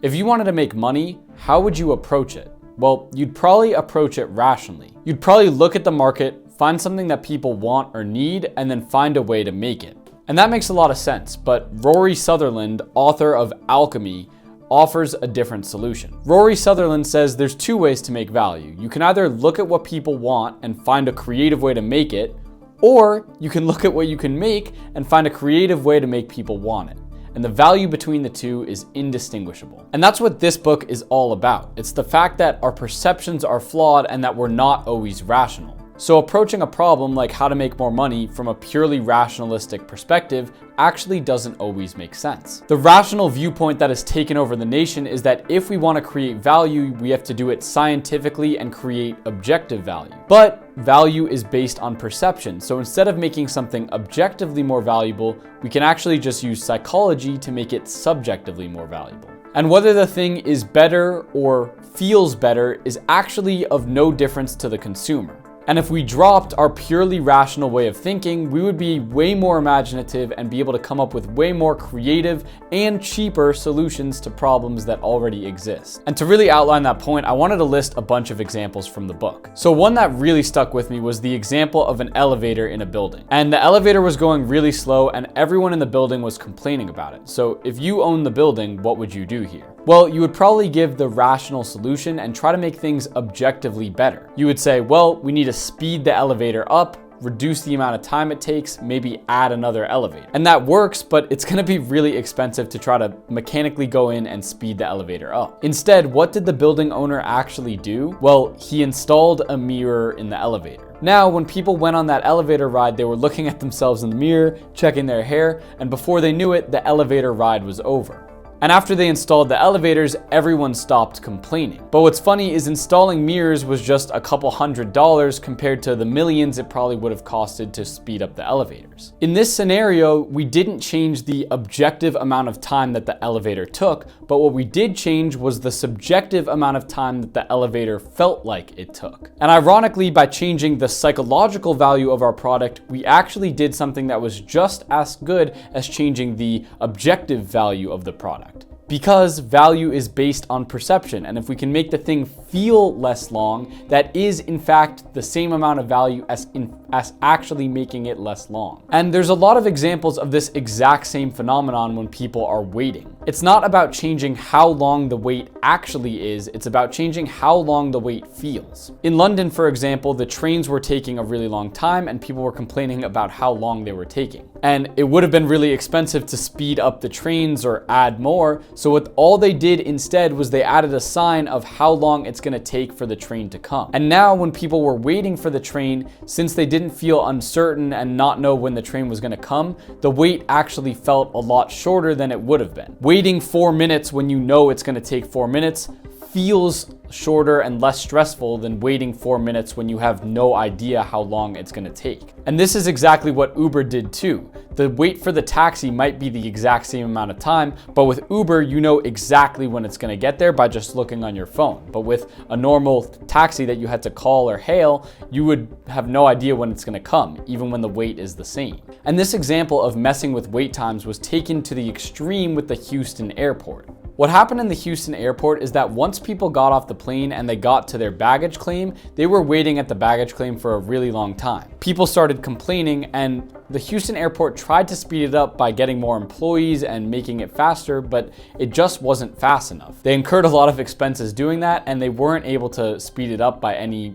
If you wanted to make money, how would you approach it? Well, you'd probably approach it rationally. You'd probably look at the market, find something that people want or need, and then find a way to make it. And that makes a lot of sense, but Rory Sutherland, author of Alchemy, offers a different solution. Rory Sutherland says there's two ways to make value. You can either look at what people want and find a creative way to make it, or you can look at what you can make and find a creative way to make people want it. And the value between the two is indistinguishable. And that's what this book is all about. It's the fact that our perceptions are flawed and that we're not always rational. So approaching a problem like how to make more money from a purely rationalistic perspective actually doesn't always make sense. The rational viewpoint that has taken over the nation is that if we want to create value, we have to do it scientifically and create objective value. But value is based on perception. So instead of making something objectively more valuable, we can actually just use psychology to make it subjectively more valuable. And whether the thing is better or feels better is actually of no difference to the consumer. And if we dropped our purely rational way of thinking, we would be way more imaginative and be able to come up with way more creative and cheaper solutions to problems that already exist. And to really outline that point, I wanted to list a bunch of examples from the book. So one that really stuck with me was the example of an elevator in a building. And the elevator was going really slow and everyone in the building was complaining about it. So if you own the building, what would you do here? Well, you would probably give the rational solution and try to make things objectively better. You would say, well, we need to speed the elevator up, reduce the amount of time it takes, maybe add another elevator. And that works, but it's gonna be really expensive to try to mechanically go in and speed the elevator up. Instead, what did the building owner actually do? Well, he installed a mirror in the elevator. Now, when people went on that elevator ride, they were looking at themselves in the mirror, checking their hair, and before they knew it, the elevator ride was over. And after they installed the elevators, everyone stopped complaining. But what's funny is installing mirrors was just a couple $100 compared to the millions it probably would have costed to speed up the elevators. In this scenario, we didn't change the objective amount of time that the elevator took, but what we did change was the subjective amount of time that the elevator felt like it took. And ironically, by changing the psychological value of our product, we actually did something that was just as good as changing the objective value of the product. Because value is based on perception, and if we can make the thing feel less long, that is in fact the same amount of value as actually making it less long. And there's a lot of examples of this exact same phenomenon when people are waiting. It's not about changing how long the wait actually is, it's about changing how long the wait feels. In London, for example, the trains were taking a really long time and people were complaining about how long they were taking. And it would have been really expensive to speed up the trains or add more, so what all they did instead was they added a sign of how long it's gonna take for the train to come. And now when people were waiting for the train, since they didn't feel uncertain and not know when the train was gonna come, the wait actually felt a lot shorter than it would have been. Waiting 4 minutes when you know it's gonna take 4 minutes feels shorter and less stressful than waiting 4 minutes when you have no idea how long it's gonna take. And this is exactly what Uber did too. The wait for the taxi might be the exact same amount of time, but with Uber, you know exactly when it's gonna get there by just looking on your phone. But with a normal taxi that you had to call or hail, you would have no idea when it's gonna come, even when the wait is the same. And this example of messing with wait times was taken to the extreme with the Houston airport. What happened in the Houston airport is that once people got off the plane and they got to their baggage claim, they were waiting at the baggage claim for a really long time. People started complaining and the Houston airport tried to speed it up by getting more employees and making it faster, but it just wasn't fast enough. They incurred a lot of expenses doing that and they weren't able to speed it up by any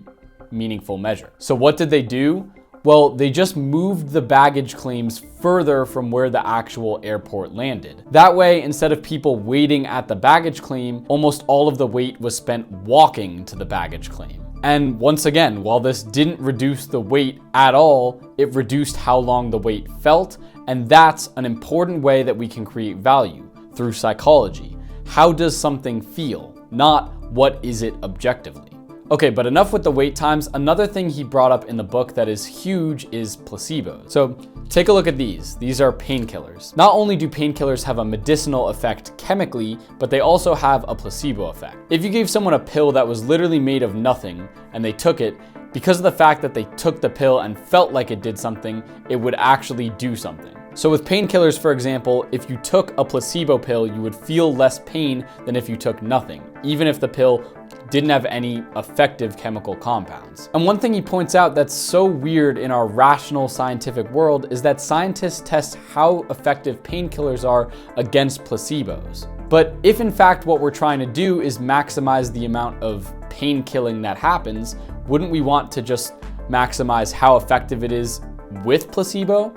meaningful measure. So what did they do? Well, they just moved the baggage claims further from where the actual airport landed. That way, instead of people waiting at the baggage claim, almost all of the wait was spent walking to the baggage claim. And once again, while this didn't reduce the wait at all, it reduced how long the wait felt, and that's an important way that we can create value, through psychology. How does something feel? Not what is it objectively. Okay, but enough with the wait times. Another thing he brought up in the book that is huge is placebos. So take a look at these. These are painkillers. Not only do painkillers have a medicinal effect chemically, but they also have a placebo effect. If you gave someone a pill that was literally made of nothing and they took it, because of the fact that they took the pill and felt like it did something, it would actually do something. So with painkillers, for example, if you took a placebo pill, you would feel less pain than if you took nothing, even if the pill didn't have any effective chemical compounds. And one thing he points out that's so weird in our rational scientific world is that scientists test how effective painkillers are against placebos. But if in fact what we're trying to do is maximize the amount of pain killing that happens, wouldn't we want to just maximize how effective it is with placebo?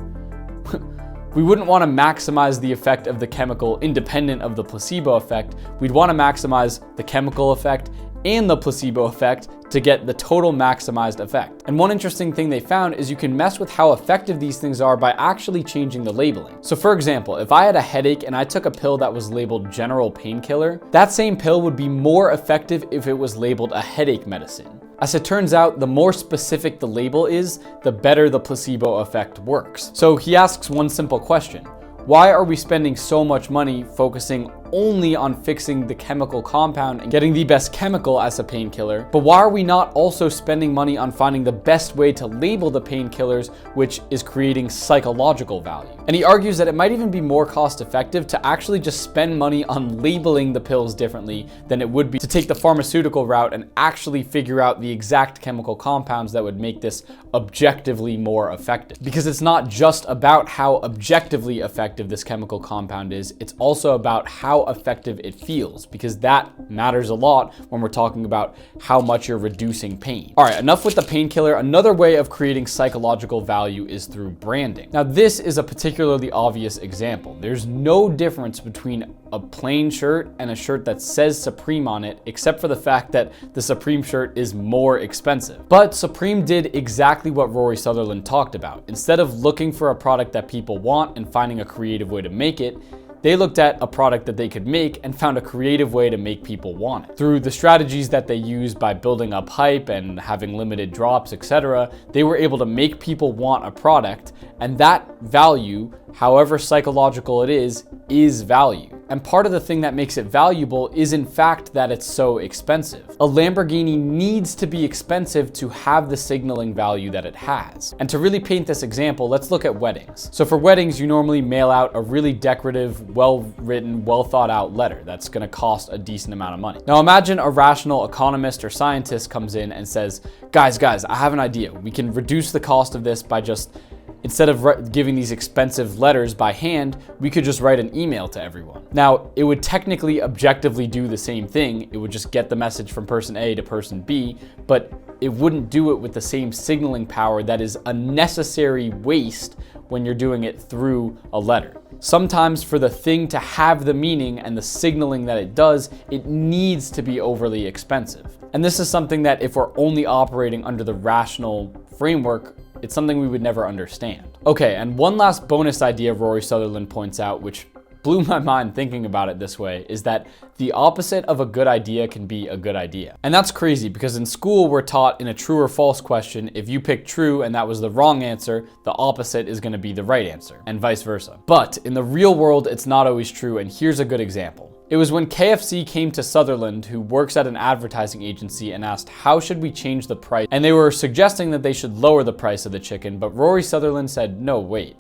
We wouldn't want to maximize the effect of the chemical independent of the placebo effect. We'd want to maximize the chemical effect and the placebo effect to get the total maximized effect. And one interesting thing they found is you can mess with how effective these things are by actually changing the labeling. So for example, if I had a headache and I took a pill that was labeled general painkiller, that same pill would be more effective if it was labeled a headache medicine. As it turns out, the more specific the label is, the better the placebo effect works. So he asks one simple question: why are we spending so much money focusing only on fixing the chemical compound and getting the best chemical as a painkiller, but why are we not also spending money on finding the best way to label the painkillers, which is creating psychological value? And he argues that it might even be more cost effective to actually just spend money on labeling the pills differently than it would be to take the pharmaceutical route and actually figure out the exact chemical compounds that would make this objectively more effective. Because it's not just about how objectively effective this chemical compound is, it's also about how effective it feels, because that matters a lot when we're talking about how much you're reducing pain. All right, enough with the painkiller. Another way of creating psychological value is through branding. Now, this is a particularly obvious example. There's no difference between a plain shirt and a shirt that says Supreme on it, except for the fact that the Supreme shirt is more expensive. But Supreme did exactly what Rory Sutherland talked about. Instead of looking for a product that people want and finding a creative way to make it, they looked at a product that they could make and found a creative way to make people want it. Through the strategies that they used by building up hype and having limited drops, etc., they were able to make people want a product, and that value, however psychological it is value. And part of the thing that makes it valuable is in fact that it's so expensive. A Lamborghini needs to be expensive to have the signaling value that it has. And to really paint this example, let's look at weddings. So for weddings, you normally mail out a really decorative, well-written, well-thought-out letter that's gonna cost a decent amount of money. Now imagine a rational economist or scientist comes in and says, guys, I have an idea. We can reduce the cost of this by just, instead of giving these expensive letters by hand, we could just write an email to everyone. Now, it would technically objectively do the same thing. It would just get the message from person A to person B, but it wouldn't do it with the same signaling power that is a necessary waste when you're doing it through a letter. Sometimes for the thing to have the meaning and the signaling that it does, it needs to be overly expensive. And this is something that if we're only operating under the rational framework, it's something we would never understand. Okay, and one last bonus idea Rory Sutherland points out, which blew my mind thinking about it this way, is that the opposite of a good idea can be a good idea. And that's crazy because in school we're taught in a true or false question, if you pick true and that was the wrong answer, the opposite is going to be the right answer, and vice versa. But in the real world, it's not always true, and here's a good example. It was when KFC came to Sutherland, who works at an advertising agency, and asked, how should we change the price? And they were suggesting that they should lower the price of the chicken, but Rory Sutherland said, no, wait.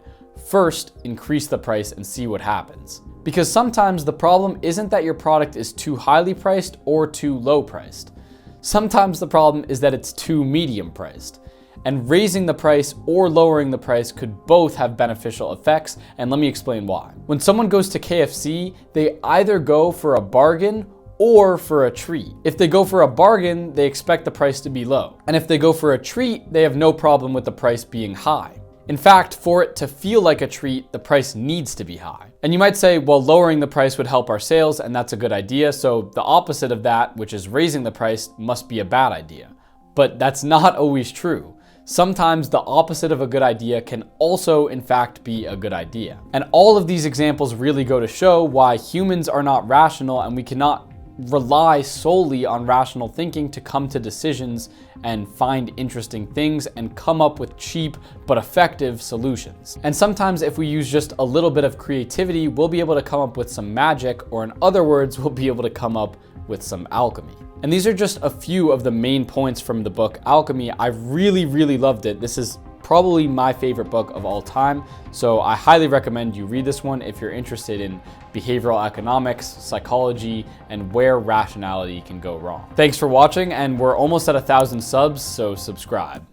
First, increase the price and see what happens. Because sometimes the problem isn't that your product is too highly priced or too low priced. Sometimes the problem is that it's too medium priced. And raising the price or lowering the price could both have beneficial effects, and let me explain why. When someone goes to KFC, they either go for a bargain or for a treat. If they go for a bargain, they expect the price to be low. And if they go for a treat, they have no problem with the price being high. In fact, for it to feel like a treat, the price needs to be high. And you might say, well, lowering the price would help our sales, and that's a good idea, so the opposite of that, which is raising the price, must be a bad idea. But that's not always true. Sometimes the opposite of a good idea can also, in fact, be a good idea. And all of these examples really go to show why humans are not rational, and we cannot rely solely on rational thinking to come to decisions and find interesting things and come up with cheap but effective solutions. And sometimes if we use just a little bit of creativity, we'll be able to come up with some magic, or in other words, we'll be able to come up with some alchemy. And these are just a few of the main points from the book Alchemy. I really loved it. This is probably my favorite book of all time. So I highly recommend you read this one if you're interested in behavioral economics, psychology, and where rationality can go wrong. Thanks for watching, and we're almost at 1,000 subs, so subscribe.